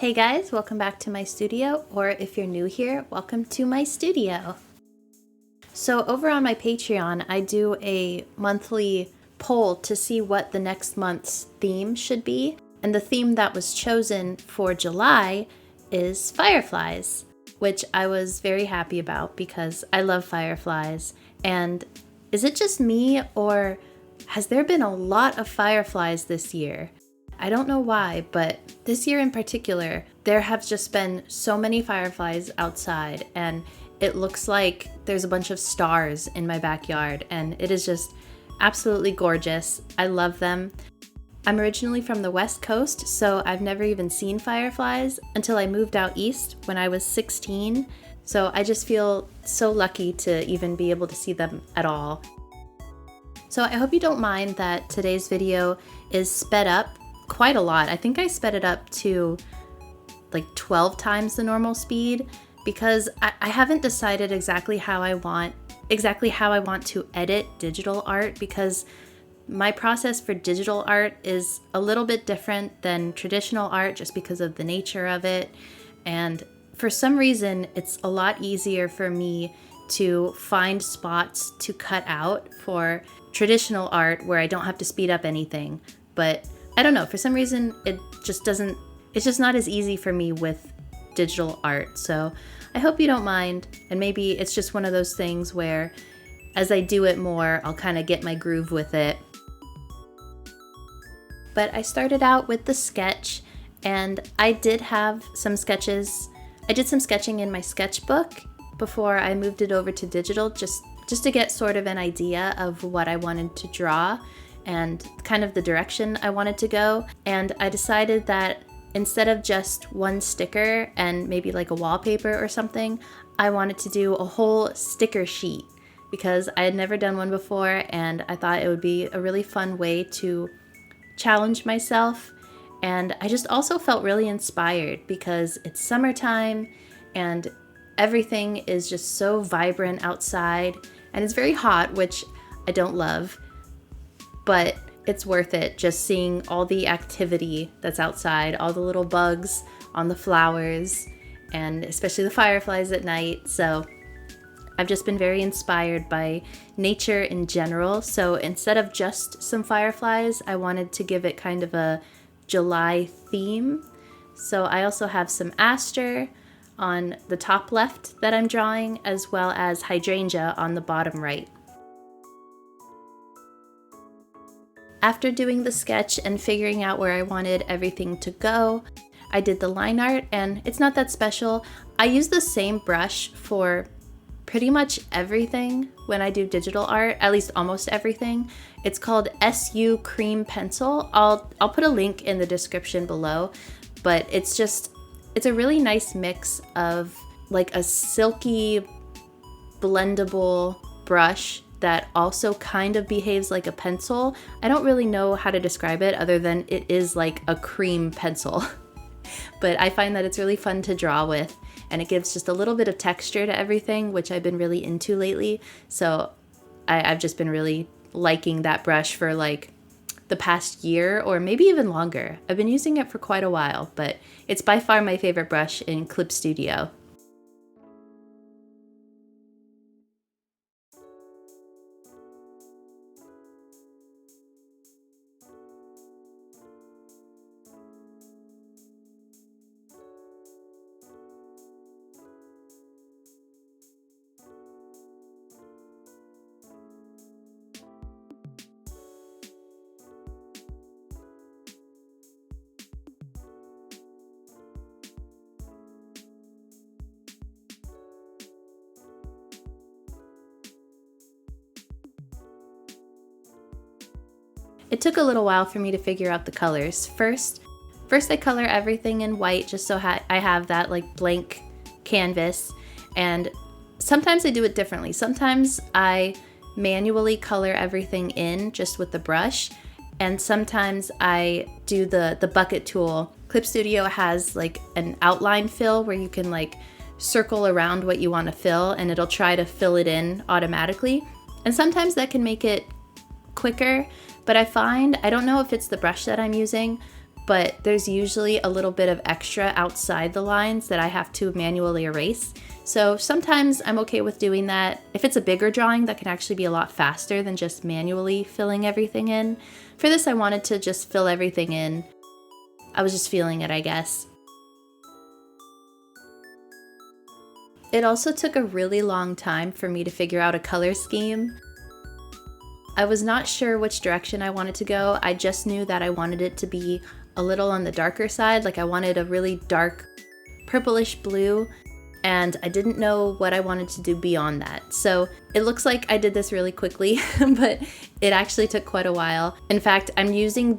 Hey guys, welcome back to my studio, or if you're new here, welcome to my studio. So over on my Patreon, I do a monthly poll to see what the next month's theme should be, and the theme that was chosen for July is fireflies, which I was very happy about because I love fireflies. And is it just me, or has there been a lot of fireflies this year? I don't know why, but this year in particular, there have just been so many fireflies outside, and it looks like there's a bunch of stars in my backyard, and it is just absolutely gorgeous. I love them. I'm originally from the West Coast, so I've never even seen fireflies until I moved out east when I was 16. So I just feel so lucky to even be able to see them at all. So I hope you don't mind that today's video is sped up quite a lot. I think I sped it up to like 12 times the normal speed because I haven't decided exactly how I want to edit digital art, because my process for digital art is a little bit different than traditional art just because of the nature of it. And for some reason, it's a lot easier for me to find spots to cut out for traditional art where I don't have to speed up anything. But I don't know, for some reason, it's just not as easy for me with digital art. So I hope you don't mind. And maybe it's just one of those things where as I do it more, I'll kind of get my groove with it. But I started out with the sketch, and I did have some sketches. I did some sketching in my sketchbook before I moved it over to digital, just to get sort of an idea of what I wanted to draw and kind of the direction I wanted to go. And I decided that instead of just one sticker and maybe like a wallpaper or something, I wanted to do a whole sticker sheet because I had never done one before, and I thought it would be a really fun way to challenge myself. And I just also felt really inspired because it's summertime and everything is just so vibrant outside, and it's very hot, which I don't love. But it's worth it just seeing all the activity that's outside, all the little bugs on the flowers, and especially the fireflies at night. So I've just been very inspired by nature in general. So instead of just some fireflies, I wanted to give it kind of a July theme. So I also have some aster on the top left that I'm drawing, as well as hydrangea on the bottom right. After doing the sketch and figuring out where I wanted everything to go, I did the line art, and it's not that special. I use the same brush for pretty much everything when I do digital art, at least almost everything. It's called SU Cream Pencil. I'll put a link in the description below, but it's a really nice mix of like a silky, blendable brush that also kind of behaves like a pencil. I don't really know how to describe it other than it is like a cream pencil. But I find that it's really fun to draw with, and it gives just a little bit of texture to everything, which I've been really into lately. So I've just been really liking that brush for like the past year or maybe even longer. I've been using it for quite a while, but it's by far my favorite brush in Clip Studio. It took a little while for me to figure out the colors. First I color everything in white just so I have that like blank canvas, and sometimes I do it differently. Sometimes I manually color everything in just with the brush, and sometimes I do the bucket tool. Clip Studio has like an outline fill where you can like circle around what you want to fill, and it'll try to fill it in automatically. And sometimes that can make it quicker, but I find, I don't know if it's the brush that I'm using, but there's usually a little bit of extra outside the lines that I have to manually erase. So sometimes I'm okay with doing that. If it's a bigger drawing, that can actually be a lot faster than just manually filling everything in. For this, I wanted to just fill everything in. I was just feeling it, I guess. It also took a really long time for me to figure out a color scheme. I was not sure which direction I wanted to go. I just knew that I wanted it to be a little on the darker side, like I wanted a really dark purplish blue, and I didn't know what I wanted to do beyond that. So it looks like I did this really quickly, but it actually took quite a while. In fact, I'm using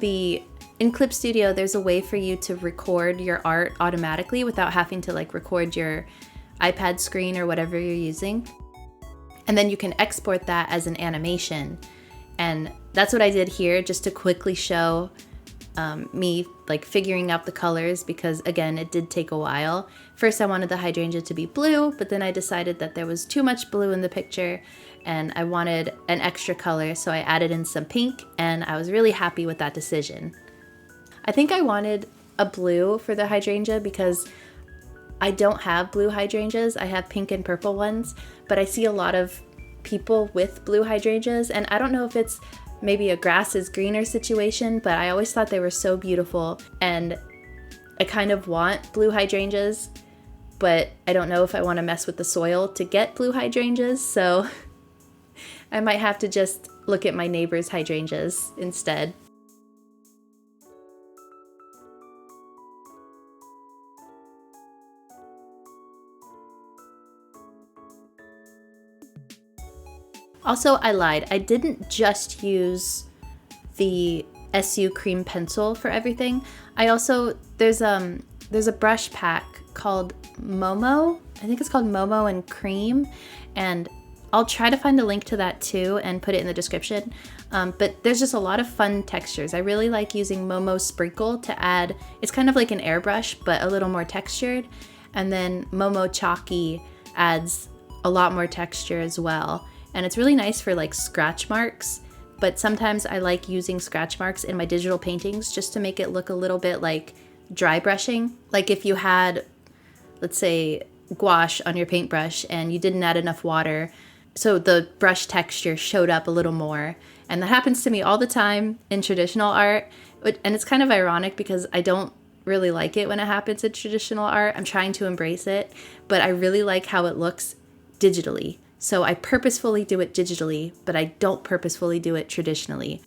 in Clip Studio, there's a way for you to record your art automatically without having to like record your iPad screen or whatever you're using. And then you can export that as an animation. And that's what I did here, just to quickly show me like figuring out the colors, because again, it did take a while. First I wanted the hydrangea to be blue, but then I decided that there was too much blue in the picture and I wanted an extra color, so I added in some pink, and I was really happy with that decision. I think I wanted a blue for the hydrangea because I don't have blue hydrangeas. I have pink and purple ones, but I see a lot of people with blue hydrangeas, and I don't know if it's maybe a grass is greener situation, but I always thought they were so beautiful, and I kind of want blue hydrangeas, but I don't know if I want to mess with the soil to get blue hydrangeas, so I might have to just look at my neighbor's hydrangeas instead. Also, I lied. I didn't just use the SU cream pencil for everything. I also, there's a brush pack called Momo. I think it's called Momo and Cream, and I'll try to find a link to that too and put it in the description. But there's just a lot of fun textures. I really like using Momo Sprinkle to add, it's kind of like an airbrush, but a little more textured. And then Momo Chalky adds a lot more texture as well. And it's really nice for like scratch marks, but sometimes I like using scratch marks in my digital paintings just to make it look a little bit like dry brushing. Like if you had, let's say, gouache on your paintbrush and you didn't add enough water, so the brush texture showed up a little more. And that happens to me all the time in traditional art. And it's kind of ironic because I don't really like it when it happens in traditional art. I'm trying to embrace it, but I really like how it looks digitally. So I purposefully do it digitally, but I don't purposefully do it traditionally.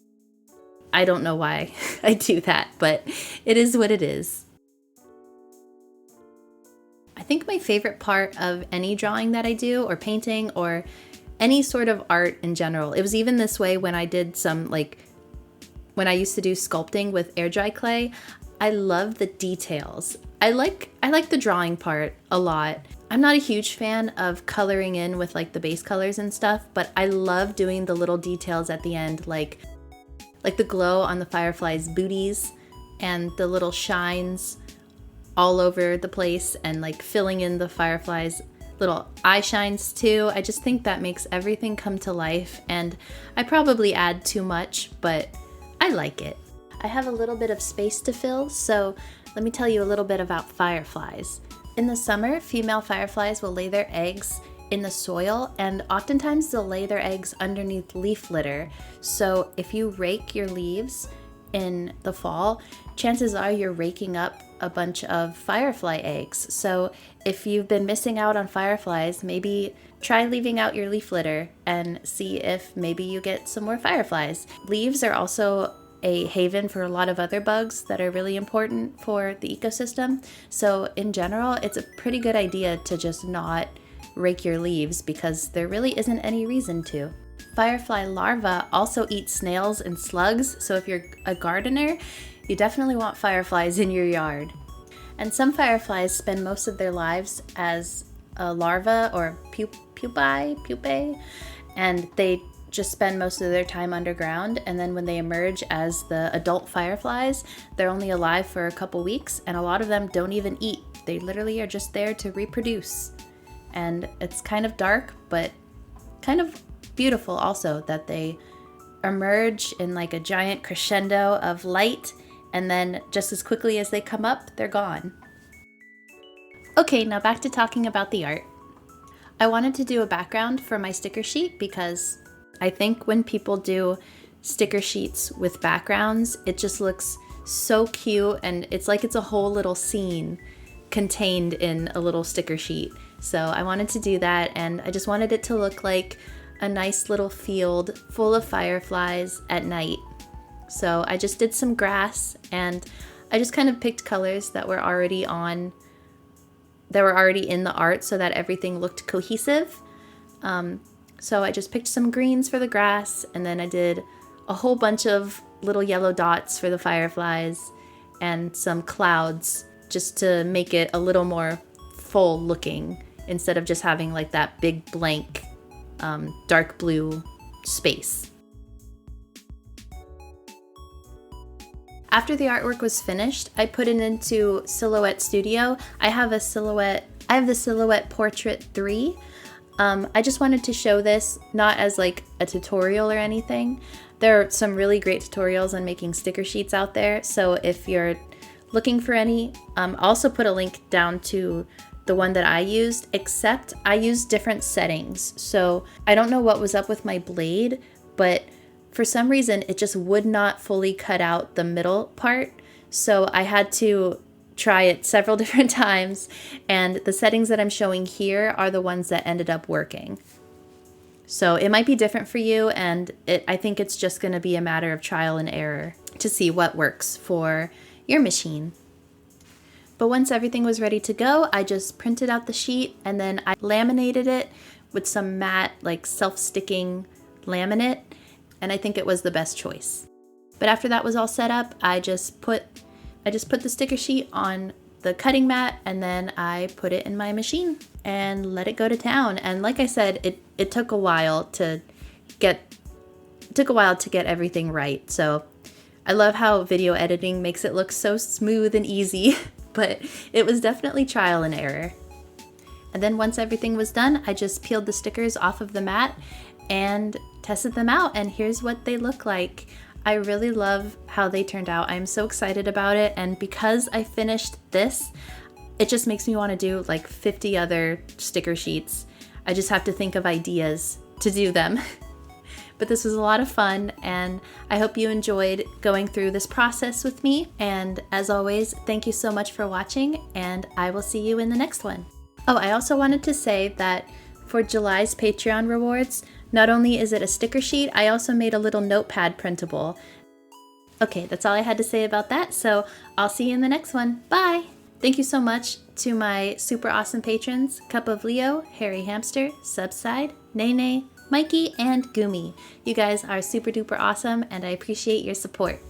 I don't know why I do that, but it is what it is. I think my favorite part of any drawing that I do, or painting, or any sort of art in general, it was even this way when I did some, like, when I used to do sculpting with air dry clay, I love the details. I like the drawing part a lot. I'm not a huge fan of coloring in with like the base colors and stuff, but I love doing the little details at the end, like the glow on the fireflies' booties and the little shines all over the place, and like filling in the fireflies' little eye shines too. I just think that makes everything come to life, and I probably add too much, but I like it. I have a little bit of space to fill, so let me tell you a little bit about fireflies. In the summer, female fireflies will lay their eggs in the soil, and oftentimes they'll lay their eggs underneath leaf litter. So if you rake your leaves in the fall, chances are you're raking up a bunch of firefly eggs. So if you've been missing out on fireflies, maybe try leaving out your leaf litter and see if maybe you get some more fireflies. Leaves are also a haven for a lot of other bugs that are really important for the ecosystem. So in general, it's a pretty good idea to just not rake your leaves because there really isn't any reason to. Firefly larvae also eat snails and slugs, so if you're a gardener, you definitely want fireflies in your yard. And some fireflies spend most of their lives as a larva or pupae, and they just spend most of their time underground, and then when they emerge as the adult fireflies, they're only alive for a couple weeks, and a lot of them don't even eat. They literally are just there to reproduce. And it's kind of dark, but kind of beautiful also that they emerge in like a giant crescendo of light, and then just as quickly as they come up, they're gone. Okay, now back to talking about the art. I wanted to do a background for my sticker sheet because I think when people do sticker sheets with backgrounds, it just looks so cute, and it's like it's a whole little scene contained in a little sticker sheet. So I wanted to do that, and I just wanted it to look like a nice little field full of fireflies at night. So I just did some grass, and I just kind of picked colors that were already in the art so that everything looked cohesive. So I just picked some greens for the grass, and then I did a whole bunch of little yellow dots for the fireflies and some clouds just to make it a little more full looking instead of just having like that big blank dark blue space. After the artwork was finished, I put it into Silhouette Studio. I have the Silhouette Portrait 3. I just wanted to show this not as like a tutorial or anything. There are some really great tutorials on making sticker sheets out there, so if you're looking for any, I'll also put a link down to the one that I used, except I used different settings. So I don't know what was up with my blade, but for some reason it just would not fully cut out the middle part. So I had to try it several different times, and the settings that I'm showing here are the ones that ended up working. So it might be different for you, and I think it's just going to be a matter of trial and error to see what works for your machine. But once everything was ready to go, I just printed out the sheet, and then I laminated it with some matte, like self-sticking laminate, and I think it was the best choice. But after that was all set up, I just put the sticker sheet on the cutting mat, and then I put it in my machine and let it go to town. And like I said, it took a while to get everything right. So I love how video editing makes it look so smooth and easy, but it was definitely trial and error. And then once everything was done, I just peeled the stickers off of the mat and tested them out, and here's what they look like. I really love how they turned out. I'm so excited about it, and because I finished this, it just makes me want to do like 50 other sticker sheets. I just have to think of ideas to do them. But this was a lot of fun, and I hope you enjoyed going through this process with me. And as always, thank you so much for watching, and I will see you in the next one. Oh, I also wanted to say that for July's Patreon rewards, not only is it a sticker sheet, I also made a little notepad printable. Okay, that's all I had to say about that, so I'll see you in the next one. Bye! Thank you so much to my super awesome patrons, Cup of Leo, Harry Hamster, Subside, Nene, Mikey, and Gumi. You guys are super duper awesome, and I appreciate your support.